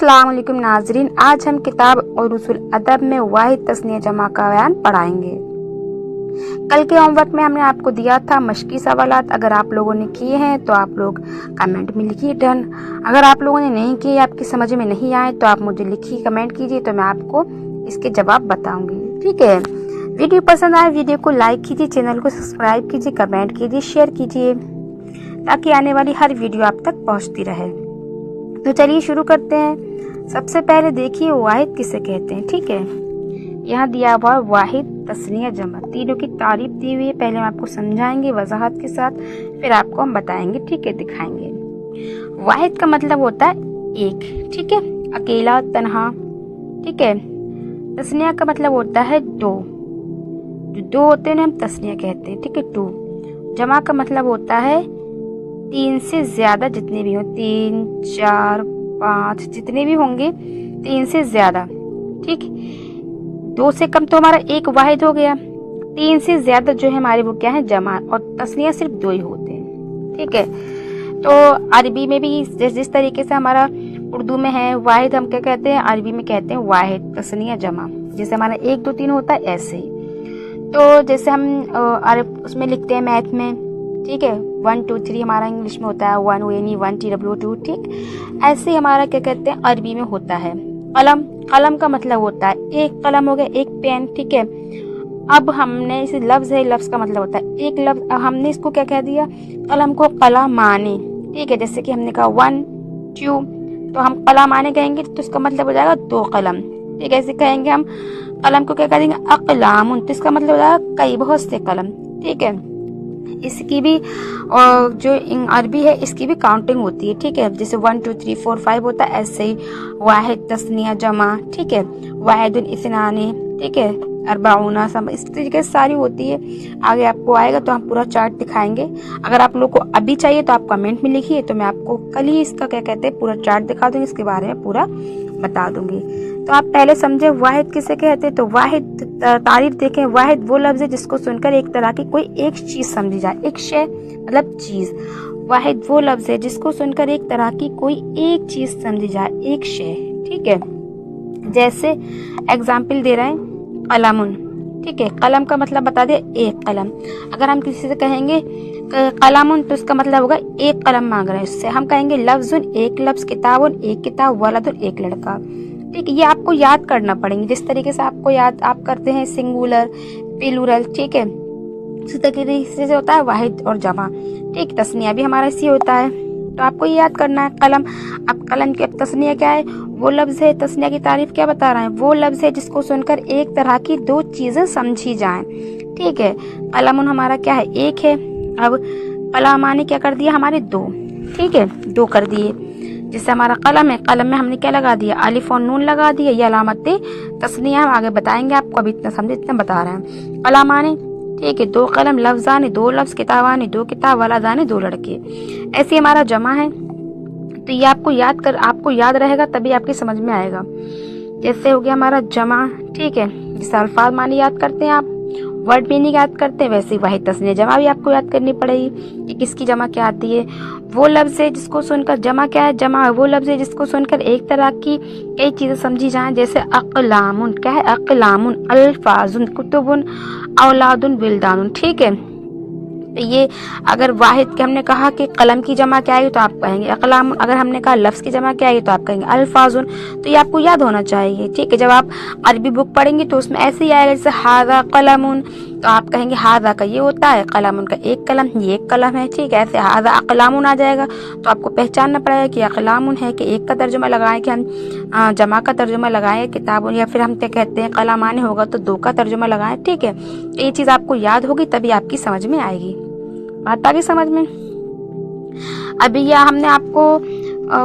अस्सलाम वालेकुम नाजरीन, आज हम किताब और उसूल अदब में वाहिद तस्नीया जमा का बयान पढ़ाएंगे। कल के होमवर्क में हमने आपको दिया था मशकी सवालात। अगर आप लोगों ने किए हैं तो आप लोग कमेंट में लिखिए डन। अगर आप लोगों ने नहीं किए, आपकी समझ में नहीं आए, तो आप मुझे लिखिए, कमेंट कीजिए, तो मैं आपको इसके जवाब बताऊंगी। ठीक है, वीडियो पसंद आए वीडियो को लाइक कीजिए, चैनल को सब्सक्राइब कीजिए, कमेंट कीजिए, शेयर कीजिए, ताकि आने वाली हर वीडियो आप तक पहुंचती रहे। तो चलिए शुरू करते हैं। सबसे पहले देखिए वाहिद किसे कहते हैं। ठीक है, यहाँ दिया हुआ वाहिद तस्नीया जमा, तीनों की तारीफ दी हुई है। पहले हम आपको समझाएंगे वजाहत के साथ, फिर आपको हम बताएंगे। ठीक है, दिखाएंगे। वाहिद का मतलब होता है एक, ठीक है, अकेला, तन्हा। ठीक है, तस्नीया का मतलब होता है दो, जो दो होते हैं हम तस्नीया कहते हैं। ठीक है, टू। जमा का मतलब होता है तीन से ज्यादा, जितने भी हो, 3, 4, 5 जितने भी होंगे, 3 से ज्यादा। ठीक, 2 से कम तो हमारा एक वाहिद हो गया, 3 से ज्यादा जो है हमारे वो क्या है, जमा। और तस्नीया सिर्फ 2 ही होते हैं। ठीक है, तो अरबी में भी जिस तरीके से हमारा उर्दू में है वाहिद, हम क्या कहते हैं, अरबी में कहते हैं वाहिद तस्नीया जमा। जैसे हमारा 1, 2, 3 होता है, ऐसे ही। तो जैसे हम उसमें लिखते हैं मैथ में, ठीक है, 1, 2, 3 हमारा इंग्लिश में होता है 1 ONE 1 TW2। ठीक, ऐसे ही हमारा क्या कहते हैं अरबी में होता है कलम। कलम का मतलब होता है एक कलम हो गया, एक पेन। ठीक है, अब हमने इसे लफ्ज है, लफ्ज का मतलब होता है एक लफ्ज, हमने इसको क्या कह दिया, कलम को कलामानी। ठीक है, जैसे कि हमने कहा 1, 2, तो हम कलामानी कहेंगे तो इसका मतलब हो जाएगा 2 कलम। ठीक है, ऐसे कहेंगे हम कलम को क्या कह देंगे, अकलामुन, तो इसका मतलब हो जाएगा कई, बहुत से कलम। ठीक है, इसकी भी और जो अरबी है इसकी भी काउंटिंग होती है। ठीक है, जैसे 1, 2, 3, 4, 5 होता है, ऐसे ही वाहिद तस्नीया जमा। ठीक है, वाहिदुन इस्नानी, ठीक है, अरबाउना, सब इस तरीके से सारी होती है। आगे आपको आएगा तो हम पूरा चार्ट दिखाएंगे। अगर आप लोग को अभी चाहिए तो आप कमेंट में लिखिए, तो मैं आपको कल ही इसका क्या कहते हैं पूरा चार्ट दिखा दूंगी, इसके बारे में पूरा बता दूंगी। तो आप पहले समझे वाहिद किसे कहते हैं। तो वाहिद तारीफ देखें, वाहिद वो लफ्ज है जिसको सुनकर एक तरह की कोई एक चीज समझी जाए। एक शय मतलब चीज। वाहिद वो लफ्ज है जिसको सुनकर एक तरह की कोई एक चीज समझी जाए, एक शय। ठीक है, जैसे एग्जाम्पल दे रहे हैं कलमुन। ठीक है, कलम का मतलब बता दे एक कलम। अगर हम किसी से कहेंगे कलमुन तो इसका मतलब होगा एक कलम मांग रहे हैं उससे। हम कहेंगे लफ्जुन एक लफ्ज, किताबुन एक किताब, वलदुन एक लड़का। ठीक, ये आपको याद करना पड़ेंगे जिस तरीके से आपको याद आप करते हैं सिंगुलर, प्लूरल। ठीक है, इसी तरीके से होता है वाहिद और जमा। ठीक, तस्निया भी हमारा इसी होता है, तो आपको ये याद करना है कलम। अब कलम की तस्निया क्या है, वो लफ्ज है, तस्निया की तारीफ क्या बता रहे हैं, वो लफ्ज है जिसको सुनकर एक तरह की 2 चीजें समझी जाएं। ठीक है, कलमुन हमारा क्या है, एक है। अब कलामानी क्या कर दिया, हमारे 2। ठीक है, 2 कर दिए। जिससे हमारा कलम है, कलम में हमने क्या लगा दिया, अलिफ और नून लगा दिया, ये अलामत तस्निया हम आगे बताएंगे आपको, अभी इतना समझे इतना बता रहे हैं। कलामानी, ठीक है, 2 कलम, लफ्जानी 2 लफ्ज, किताबानी 2 किताब, वलदानी 2 लड़के। ऐसे हमारा जमा है। तो ये आपको याद रहेगा तभी आपकी समझ में आएगा। जैसे हो गया हमारा जमा। ठीक है, जैसे अल्फाज मानी याद करते हैं आप, वर्ड मीनिंग याद करते हैं, वैसे वाहिद तस्नीया जमा भी आपको याद करनी पड़ेगी कि किसकी जमा क्या आती है। वो लफ्ज है जिसको सुनकर, जमा क्या है, जमा वो लफ्ज है जिसको सुनकर एक तरह की कई चीजें समझी जाएं। जैसे अक़लामुन क्या है, अक़लामुन, अल्फाजुन, कुतुबुन, औलादुन, विल्दानुन। ठीक है, ये अगर वाहिद के हमने कहा कि कलम की जमा क्या है तो आप कहेंगे अक़लाम। अगर हमने कहा लफ्ज की जमा क्या है तो आप कहेंगे अल्फाजुन। तो ये आपको याद होना चाहिए। ठीक है, जब आप अरबी बुक पढ़ेंगे तो उसमें ऐसे ही आएगा, जैसे हादा कलमुन, तो आप कहेंगे हादा का ये होता है, कलमुन का एक कलम, ये एक कलम है। ठीक है, ऐसे हादा अक़लामुन आ जाएगा, तो आपको पहचानना पड़ेगा कि अक़लामुन है कि एक का तर्जुमा लगाएं, कि हम जमा का तर्जुमा लगाएं किताबुन, या फिर हम क्या कहते हैं कलामानी होगा तो 2 का तर्जुमा लगाएं। ठीक है, ये चीज आपको याद होगी तभी आपकी समझ में आएगी। बात आ गई समझ में। अभी यह हमने आपको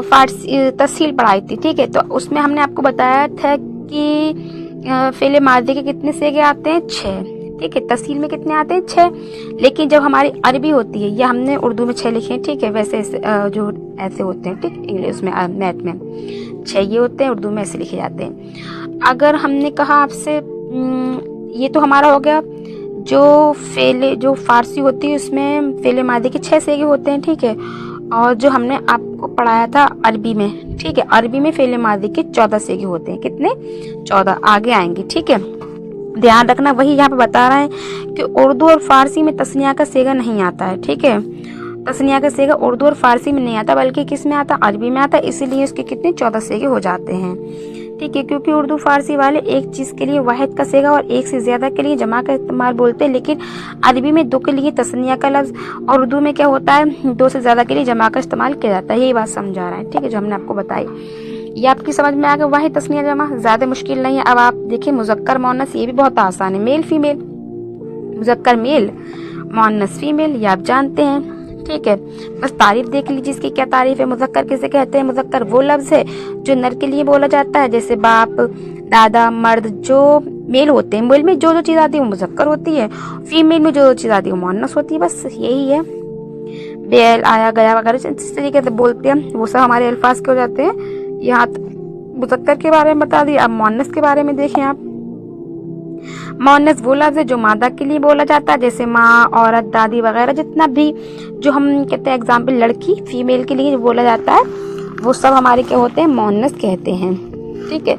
फारसी तस्हील पढ़ाई थी। ठीक है, तो उसमें हमने आपको बताया था कि फेले मादी के कितने सेगे आते हैं, 6। ठीक है, तस्हील में कितने आते हैं, 6। लेकिन जब हमारी अरबी होती है, ये हमने उर्दू में 6 लिखे हैं। ठीक है, वैसे जो ऐसे होते हैं, ठीक, इंग्लिश में मैथ में 6 ये होते हैं, उर्दू में ऐसे लिखे जाते हैं। अगर हमने कहा आपसे ये तो हमारा हो गया जो फारसी होती है उसमें फेले मादी के 6 सेगे होते हैं। ठीक है, और जो हमने आप आपको पढ़ाया था अरबी में, ठीक है। अरबी में फेले मादी के 14 सेगे होते हैं, कितने? 14, आगे आएंगे, ठीक है। ध्यान रखना, वही यहाँ पे बता रहा है कि उर्दू और फारसी में तस्निया का सेगा नहीं आता है, ठीक है। तस्निया का सेगा उर्दू और फारसी में नहीं आता, बल्कि किस में आता? अरबी में आता, इसीलिए उसके कितने 14 सेगे हो जाते हैं, ठीक है। क्योंकि उर्दू फारसी वाले एक चीज के लिए वाहिद का सेगा और एक से ज्यादा के लिए जमा का इस्तेमाल बोलते हैं, लेकिन अरबी में 2 के लिए तस्निया का लफ्ज और उर्दू में क्या होता है? 2 से ज्यादा के लिए जमा का इस्तेमाल किया जाता है। यही बात समझा रहा है, ठीक है, जो हमने आपको बताई। ये आपकी समझ में आ गया? वाहिद तस्निया जमा ज्यादा मुश्किल नहीं है। अब आप देखिए मुजक्कर मुअन्नस, ये भी बहुत आसान है। मेल फीमेल, मुजक्कर मेल, मुअन्नस फीमेल, ये आप जानते हैं, ठीक है। बस तारीफ देख लीजिए इसकी क्या तारीफ है। मुजक्कर किसे कहते हैं? मुजक्कर वो लफ्ज है जो नर के लिए बोला जाता है, जैसे बाप, दादा, मर्द। जो मेल होते हैं, मेल में जो जो चीज आती है वो मुजक्कर होती है, फीमेल में जो जो चीज आती है वो मुअन्नस होती है। बस यही है। बैल, आया, गया वगैरह इस तरीके से बोलते हैं, वो सब हमारे अल्फाज के हो जाते हैं। यहाँ मुजक्कर के बारे में बता दिया। अब मुअन्नस के बारे में देखें आप। मुअन्नस वो लफ्ज है जो मादा के लिए बोला जाता है, जैसे माँ, औरत, दादी वगैरह। जितना भी जो हम कहते हैं एग्जाम्पल लड़की, फीमेल के लिए बोला जाता है, वो सब हमारे क्या होते हैं? मुअन्नस कहते हैं, ठीक है।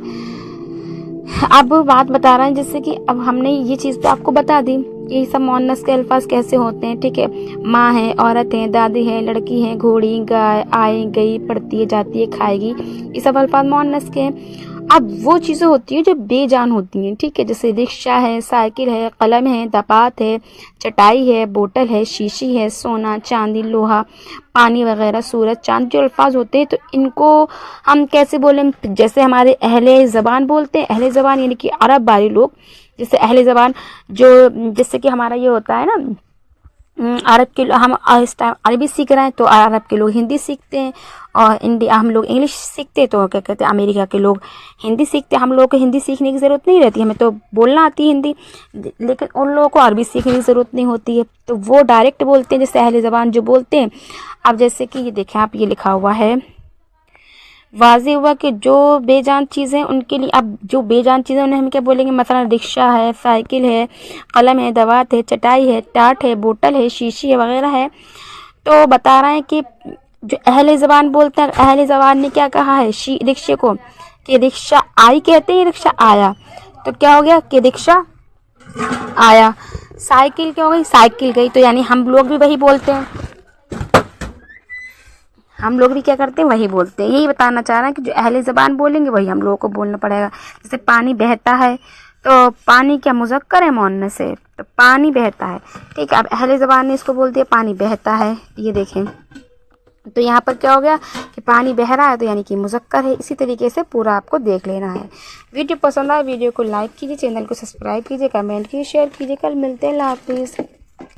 अब बात बता रहे हैं, जैसे कि अब हमने ये चीज तो आपको बता दी, ये सब मुअन्नस के अल्फाज कैसे होते हैं, ठीक है। माँ है, औरत है, दादी है, लड़की है, घोड़ी, गाय, आई, गई, पढ़ती है, जाती है, खाएगी, ये सब अल्फाज मुअन्नस के हैं। अब वो चीजें होती है जो बेजान होती हैं, ठीक है, जैसे रिक्शा है, साइकिल है, कलम है, दपात है, चटाई है, बोतल है, शीशी है, सोना, चांदी, लोहा, पानी वगैरह, सूरज, चांद, जो अल्फाज होते हैं, तो इनको हम कैसे बोलें? जैसे हमारे अहले ज़बान बोलते हैं। अहले ज़बान यानी कि अरब वाले लोग, जैसे अहले ज़बान जो, जैसे कि हमारा ये होता है ना, अरब के हम इस टाइम अरबी सीख रहे हैं, तो अरब के लोग हिंदी सीखते हैं, और इंडिया हम लोग इंग्लिश सीखते हैं, तो क्या कहते हैं अमेरिका के लोग हिंदी सीखते हैं। हम लोगों को हिंदी सीखने की ज़रूरत नहीं रहती, हमें तो बोलना आती है हिंदी, लेकिन उन लोगों को अरबी सीखने की ज़रूरत नहीं होती है, तो वो डायरेक्ट बोलते हैं, जैसे अहले ज़बान जो बोलते हैं। अब जैसे कि ये देखें आप, ये लिखा हुआ है, वाज़ेह हुआ कि जो बेजान चीज़ें उनके लिए, अब जो बेजान चीज़ें उन्हें हम क्या बोलेंगे? मसलन रिक्शा है, साइकिल है, कलम है, दवात है, चटाई है, टाट है, बोतल है, शीशी है वगैरह है। तो बता रहे हैं कि जो अहले ज़बान बोलते हैं, अहले ज़बान ने क्या कहा है रिक्शे को कि रिक्शा आई कहते हैं, रिक्शा आया, तो क्या हो गया कि रिक्शा आया। साइकिल क्या हो गई? साइकिल गई। तो यानी हम लोग भी वही बोलते हैं, हम लोग भी क्या करते हैं? वही बोलते हैं। यही बताना चाह रहे हैं कि जो अहले ज़बान बोलेंगे वही हम लोगों को बोलना पड़ेगा। जैसे पानी बहता है, तो पानी क्या मुज़क्कर है मुअन्नस है? तो पानी बहता है, ठीक है। अब अहले ज़बान ने इसको बोल दिया पानी बहता है, ये देखें, तो यहाँ पर क्या हो गया कि पानी बह रहा है, तो यानी कि मुज़क्कर है। इसी तरीके से पूरा आपको देख लेना है। वीडियो पसंद आए वीडियो को लाइक कीजिए, चैनल को सब्सक्राइब कीजिए, कमेंट कीजिए, शेयर कीजिए। कल मिलते हैं, अल्लाह हाफिज़।